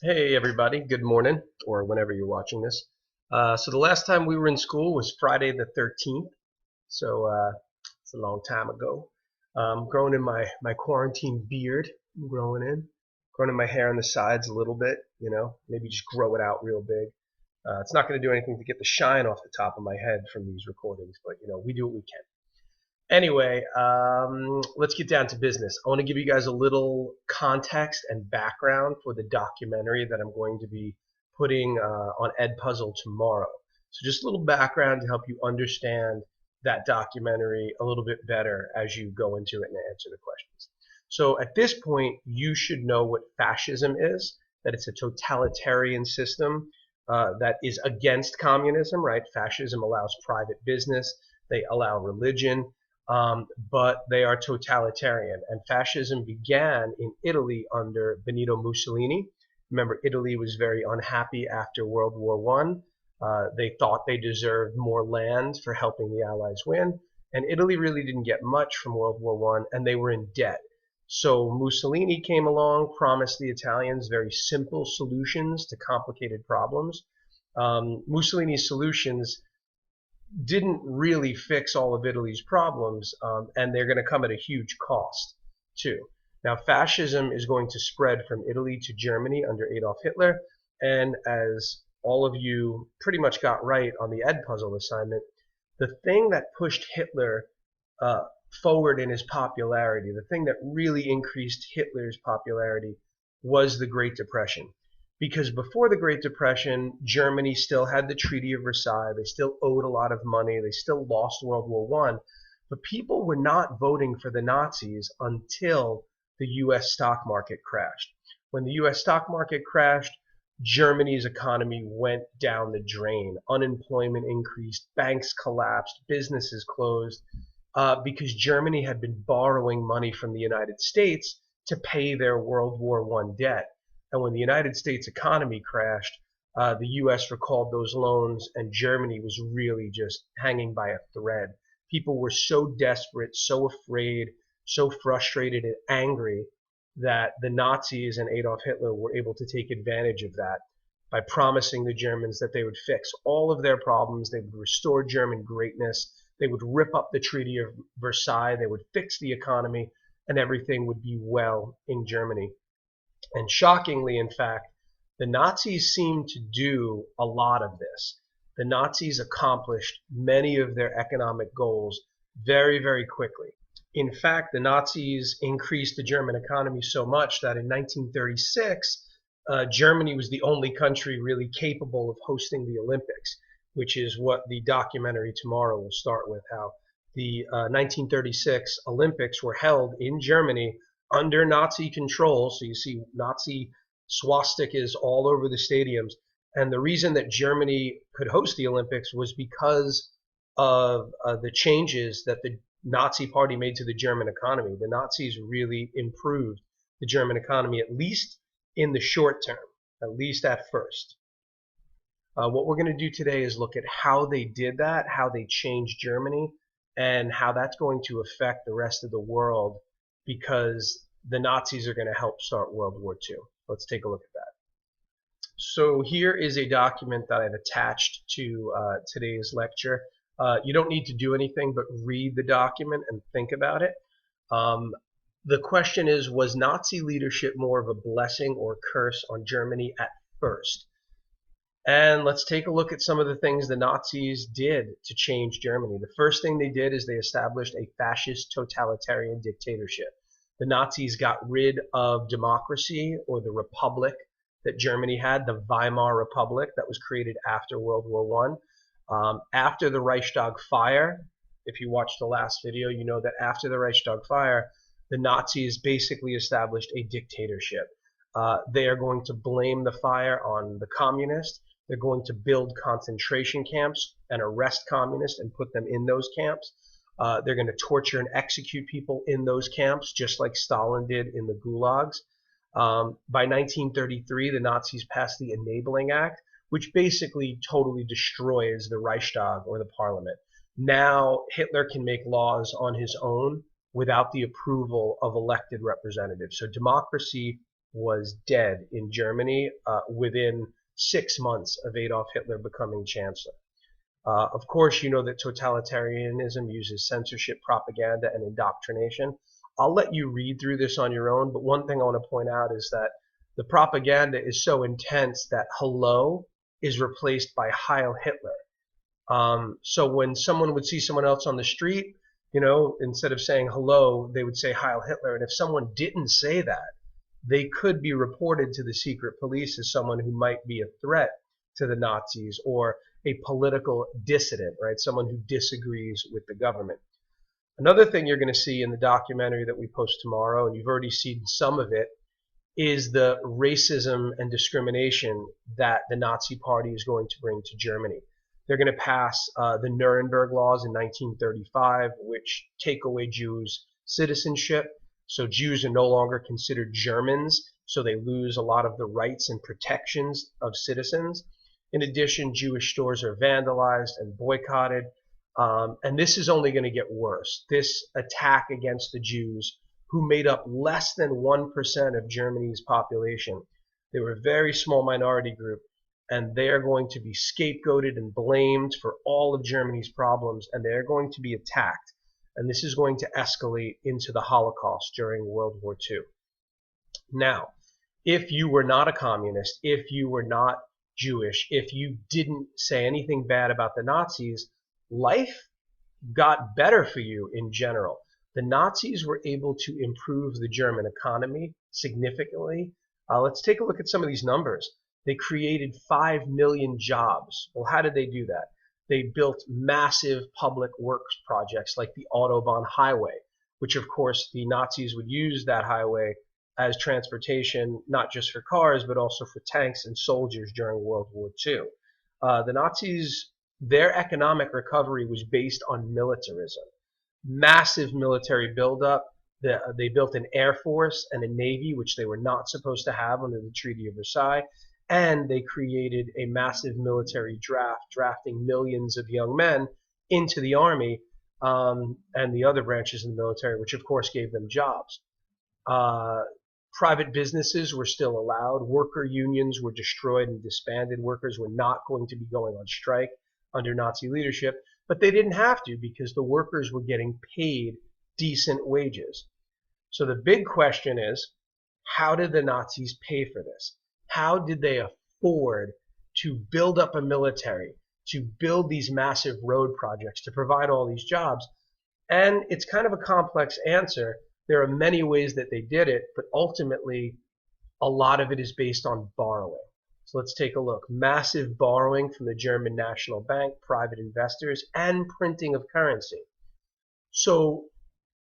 Hey everybody, good morning, or whenever you're watching this. So the last time we were in school was Friday the 13th, so it's a long time ago. Growing in my quarantine beard, growing in my hair on the sides a little bit, maybe just grow it out real big. It's not going to do anything to get the shine off the top of my head from these recordings, but we do what we can. Anyway, let's get down to business. I want to give you guys a little context and background for the documentary that I'm going to be putting on Edpuzzle tomorrow. So just a little background to help you understand that documentary a little bit better as you go into it and answer the questions. So at this point, you should know what fascism is, that it's a totalitarian system that is against communism, right? Fascism allows private business, they allow religion, but they are totalitarian. And fascism began in Italy under Benito Mussolini. Remember, Italy was very unhappy after World War I. They thought they deserved more land for helping the Allies win. And Italy really didn't get much from World War I, and they were in debt. So Mussolini came along, promised the Italians very simple solutions to complicated problems. Mussolini's solutions didn't really fix all of Italy's problems, and they're going to come at a huge cost, too. Now, fascism is going to spread from Italy to Germany under Adolf Hitler, and as all of you pretty much got right on the Edpuzzle assignment, the thing that pushed Hitler forward in his popularity, the thing that really increased Hitler's popularity, was the Great Depression. Because before the Great Depression, Germany still had the Treaty of Versailles. They still owed a lot of money. They still lost World War I. But people were not voting for the Nazis until the U.S. stock market crashed. When the U.S. stock market crashed, Germany's economy went down the drain. Unemployment increased, banks collapsed, businesses closed, because Germany had been borrowing money from the United States to pay their World War I debt. And when the United States economy crashed, the U.S. recalled those loans, and Germany was really just hanging by a thread. People were so desperate, so afraid, so frustrated and angry that the Nazis and Adolf Hitler were able to take advantage of that by promising the Germans that they would fix all of their problems, they would restore German greatness, they would rip up the Treaty of Versailles, they would fix the economy, and everything would be well in Germany. And shockingly, in fact, the Nazis seemed to do a lot of this. The Nazis accomplished many of their economic goals very, very quickly. In fact, the Nazis increased the German economy so much that in 1936, Germany was the only country really capable of hosting the Olympics, which is what the documentary tomorrow will start with, how the 1936 Olympics were held in Germany under Nazi control. So you see Nazi swastikas all over the stadiums. And the reason that Germany could host the Olympics was because of the changes that the Nazi party made to the German economy. The Nazis really improved the German economy, at least in the short term, at least at first. What we're going to do today is look at how they did that, how they changed Germany, and how that's going to affect the rest of the world, because the Nazis are going to help start World War II. Let's take a look at that. So here is a document that I've attached to today's lecture. You don't need to do anything but read the document and think about it. The question is, was Nazi leadership more of a blessing or curse on Germany at first? And let's take a look at some of the things the Nazis did to change Germany. The first thing they did is they established a fascist totalitarian dictatorship. The Nazis got rid of democracy, or the republic that Germany had, the Weimar Republic that was created after World War I. After the Reichstag fire, if you watched the last video, you know that after the Reichstag fire, the Nazis basically established a dictatorship. They are going to blame the fire on the communists. They're going to build concentration camps and arrest communists and put them in those camps. They're going to torture and execute people in those camps, just like Stalin did in the gulags. By 1933, the Nazis passed the Enabling Act, which basically totally destroys the Reichstag, or the parliament. Now Hitler can make laws on his own without the approval of elected representatives. So democracy was dead in Germany within 6 months of Adolf Hitler becoming chancellor. Of course, you know that totalitarianism uses censorship, propaganda, and indoctrination. I'll let you read through this on your own, but one thing I want to point out is that the propaganda is so intense that hello is replaced by Heil Hitler. So when someone would see someone else on the street, instead of saying hello, they would say Heil Hitler. And if someone didn't say that, they could be reported to the secret police as someone who might be a threat to the Nazis or a political dissident, right? Someone who disagrees with the government. Another thing you're going to see in the documentary that we post tomorrow, and you've already seen some of it, is the racism and discrimination that the Nazi Party is going to bring to Germany. They're going to pass the Nuremberg laws in 1935, which take away Jews' citizenship. So Jews are no longer considered Germans, so they lose a lot of the rights and protections of citizens. In addition, Jewish stores are vandalized and boycotted. And this is only going to get worse. This attack against the Jews, who made up less than 1% of Germany's population. They were a very small minority group, and they are going to be scapegoated and blamed for all of Germany's problems, and they're going to be attacked. And this is going to escalate into the Holocaust during World War II. Now, if you were not a communist, if you were not Jewish, if you didn't say anything bad about the Nazis, life got better for you in general. The Nazis were able to improve the German economy significantly. Let's take a look at some of these numbers. They created 5 million jobs. Well, how did they do that? They built massive public works projects like the Autobahn highway, which of course the Nazis would use that highway as transportation, not just for cars, but also for tanks and soldiers during World War II. The Nazis, their economic recovery was based on militarism. Massive military buildup. They built an air force and a navy, which they were not supposed to have under the Treaty of Versailles. And they created a massive military draft, drafting millions of young men into the army and the other branches of the military, which of course gave them jobs. Private businesses were still allowed. Worker unions were destroyed and disbanded. Workers were not going to be going on strike under Nazi leadership, but they didn't have to because the workers were getting paid decent wages. So the big question is, how did the Nazis pay for this? How did they afford to build up a military, to build these massive road projects, to provide all these jobs? And it's kind of a complex answer. There are many ways that they did it, but ultimately a lot of it is based on borrowing. So let's take a look. Massive borrowing from the German National Bank, private investors, and printing of currency. So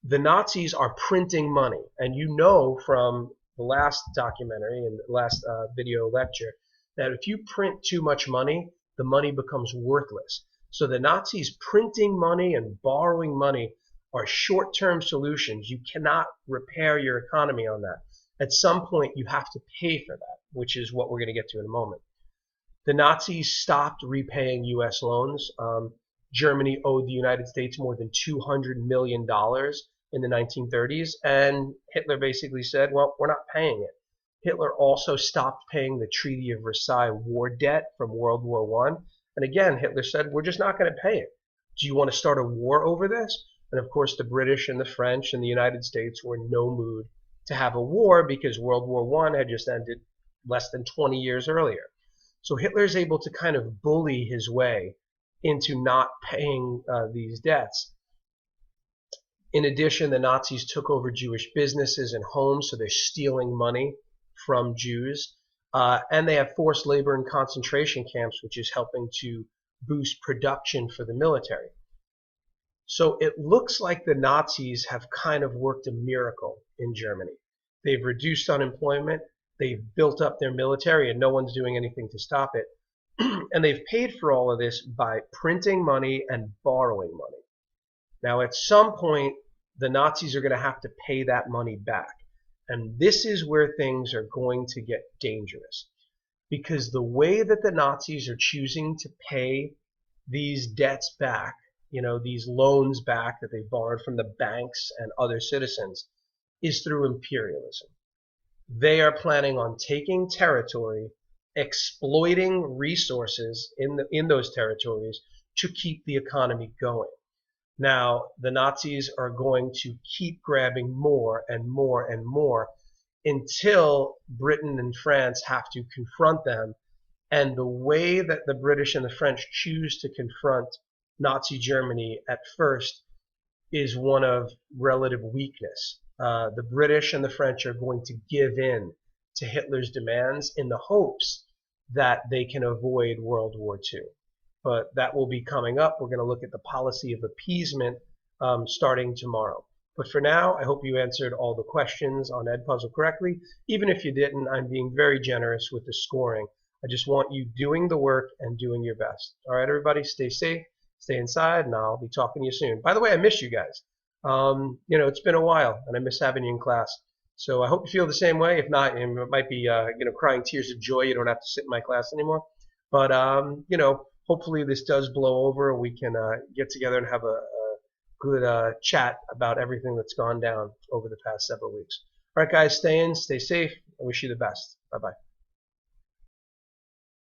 the Nazis are printing money. And you know from the last documentary and the last video lecture that if you print too much money, the money becomes worthless. So the Nazis printing money and borrowing money are short-term solutions. You cannot repair your economy on that. At some point, you have to pay for that, which is what we're going to get to in a moment. The Nazis stopped repaying U.S. loans. Germany owed the United States more than $200 million in the 1930s, and Hitler basically said, well, we're not paying it. Hitler also stopped paying the Treaty of Versailles war debt from World War I. And again, Hitler said, we're just not going to pay it. Do you want to start a war over this? And of course, the British and the French and the United States were in no mood to have a war because World War I had just ended less than 20 years earlier. So Hitler is able to kind of bully his way into not paying these debts. In addition, the Nazis took over Jewish businesses and homes, so they're stealing money from Jews. And they have forced labor in concentration camps, which is helping to boost production for the military. So it looks like the Nazis have kind of worked a miracle in Germany. They've reduced unemployment, they've built up their military, and no one's doing anything to stop it. And they've paid for all of this by printing money and borrowing money. Now, at some point, the Nazis are going to have to pay that money back. And this is where things are going to get dangerous. Because the way that the Nazis are choosing to pay these debts back, these loans back that they borrowed from the banks and other citizens, is through imperialism. They are planning on taking territory, exploiting resources in those territories to keep the economy going. Now, the Nazis are going to keep grabbing more and more and more until Britain and France have to confront them. And the way that the British and the French choose to confront Nazi Germany at first is one of relative weakness. The British and the French are going to give in to Hitler's demands in the hopes that they can avoid World War II. But that will be coming up. We're going to look at the policy of appeasement starting tomorrow. But for now, I hope you answered all the questions on Edpuzzle correctly. Even if you didn't, I'm being very generous with the scoring. I just want you doing the work and doing your best. All right, everybody, stay safe, stay inside, and I'll be talking to you soon. By the way, I miss you guys. It's been a while, and I miss having you in class. So I hope you feel the same way. If not, it might be, crying tears of joy. You don't have to sit in my class anymore. But, hopefully this does blow over and we can get together and have a good chat about everything that's gone down over the past several weeks. All right, guys, stay in, stay safe. I wish you the best. Bye-bye.